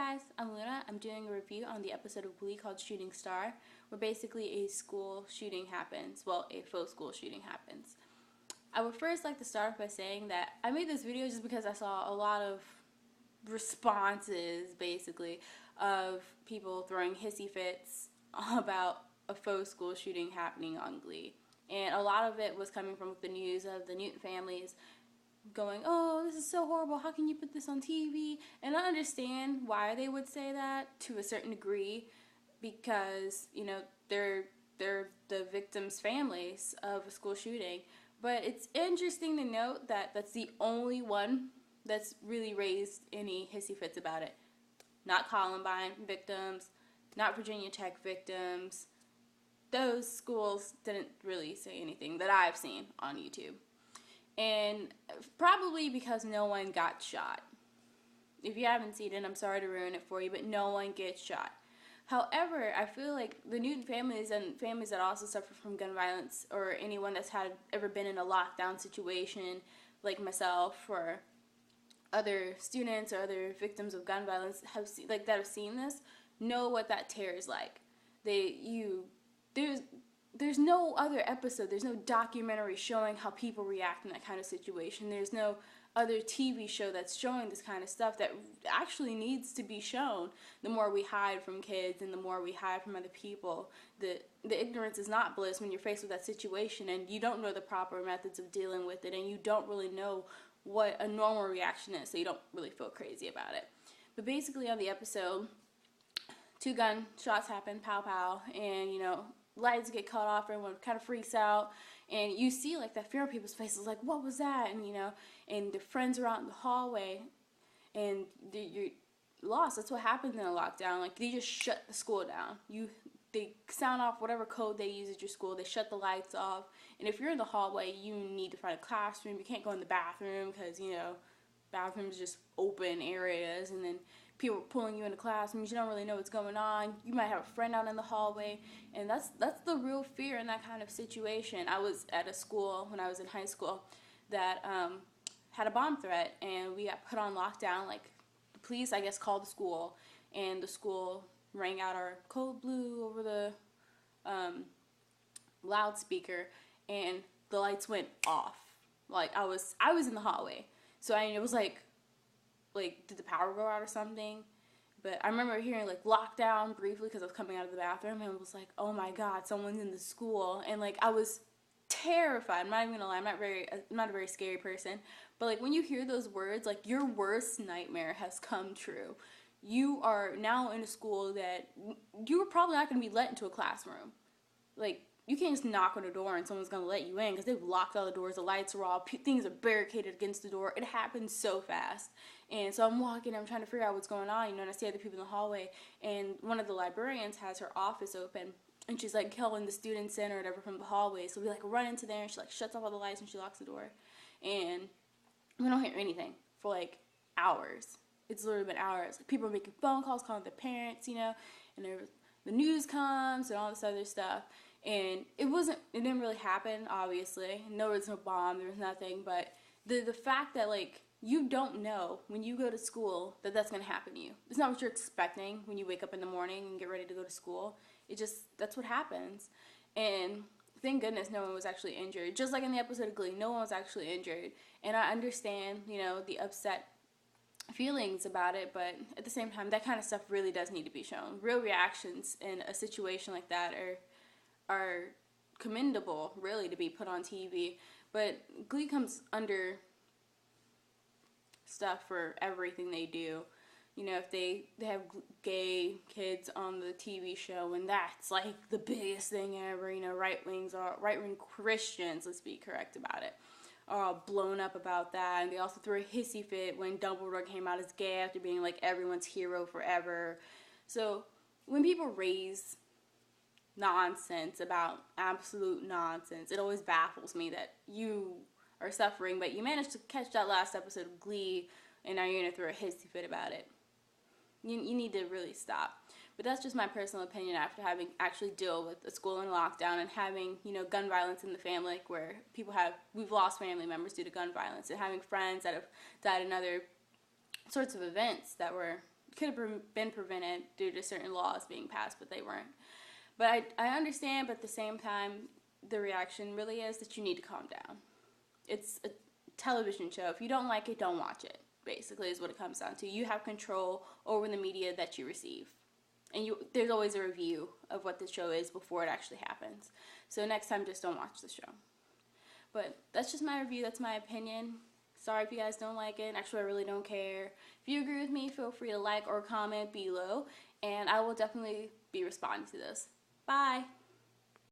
guys, I'm Luna. I'm doing a review on the episode of Glee called Shooting Star, where basically a school shooting happens. Well, a faux school shooting happens. I would first like to start off by saying that I made this video just because I saw a lot of responses, basically, of people throwing hissy fits about a faux school shooting happening on Glee. And a lot of it was coming from the news of the Newton families going, oh, this is so horrible, how can you put this on TV? And I understand why they would say that to a certain degree, because, you know, they're the victims' families of a school shooting. But it's interesting to note that that's the only one that's really raised any hissy fits about it. Not Columbine victims, not Virginia Tech victims. Those schools didn't really say anything that I've seen on YouTube. And probably because no one got shot. If you haven't seen it, I'm sorry to ruin it for you, but no one gets shot. However, I feel like the Newton families and families that also suffer from gun violence, or anyone that's ever been in a lockdown situation like myself, or other students or other victims of gun violence have seen this, know what that terror is like. There's no other episode, there's no documentary showing how people react in that kind of situation. There's no other TV show that's showing this kind of stuff that actually needs to be shown. The more we hide from kids and the more we hide from other people, the ignorance is not bliss when you're faced with that situation and you don't know the proper methods of dealing with it, and you don't really know what a normal reaction is, so you don't really feel crazy about it. But basically on the episode, 2 gunshots happen, pow pow, and lights get cut off, everyone kind of freaks out, and you see like that fear on people's faces, like, what was that? And the friends are out in the hallway, and you're lost. That's what happens in a lockdown. Like, they just shut the school down. They sound off whatever code they use at your school. They shut the lights off, and if you're in the hallway, you need to find a classroom. You can't go in the bathroom because bathrooms are just open areas, and then people are pulling you into classrooms. You don't really know what's going on. You might have a friend out in the hallway, and that's the real fear in that kind of situation. I was at a school when I was in high school that had a bomb threat, and we got put on lockdown. Like, the police, I guess, called the school, and the school rang out our code blue over the loudspeaker, and the lights went off. Like, I was in the hallway, so it was like, did the power go out or something? But I remember hearing, like, lockdown briefly because I was coming out of the bathroom, and it was like, oh my god, someone's in the school. And, like, I was terrified. I'm not even gonna lie, I'm not a very scary person. But, like, when you hear those words, like, your worst nightmare has come true. You are now in a school that you are probably not going to be let into a classroom. Like, you can't just knock on a door and someone's going to let you in because they've locked all the doors, the lights are off, things are barricaded against the door. It happens so fast. And so I'm walking, I'm trying to figure out what's going on, and I see other people in the hallway, and one of the librarians has her office open, and she's like calling the students in or whatever from the hallway. So we like run into there, and she like shuts off all the lights and she locks the door. And we don't hear anything for like hours. It's literally been hours. Like, people are making phone calls, calling their parents, and the news comes and all this other stuff. And it didn't really happen, obviously. No, there's no bomb, there was nothing. But the fact that, like, you don't know when you go to school that that's going to happen to you. It's not what you're expecting when you wake up in the morning and get ready to go to school. That's what happens. And thank goodness no one was actually injured. Just like in the episode of Glee, no one was actually injured. And I understand, the upset feelings about it, but at the same time, that kind of stuff really does need to be shown. Real reactions in a situation like that are commendable, really, to be put on TV. But Glee comes under stuff for everything they do. If they have gay kids on the TV show, and that's like the biggest thing ever, right-wing Christians, let's be correct about it, are all blown up about that. And they also threw a hissy fit when Dumbledore came out as gay after being like everyone's hero forever. So when people raise nonsense about absolute nonsense, it always baffles me that you are suffering, but you managed to catch that last episode of Glee, and now you're going to throw a hissy fit about it. You need to really stop. But that's just my personal opinion after having actually dealt with a school in lockdown and having, gun violence in the family, like, where we've lost family members due to gun violence, and having friends that have died in other sorts of events that were could have been prevented due to certain laws being passed, but they weren't. But I understand, but at the same time, the reaction really is that you need to calm down. It's a television show. If you don't like it, don't watch it, basically, is what it comes down to. You have control over the media that you receive. And there's always a review of what the show is before it actually happens. So next time, just don't watch the show. But that's just my review. That's my opinion. Sorry if you guys don't like it. Actually, I really don't care. If you agree with me, feel free to like or comment below. And I will definitely be responding to this. Bye.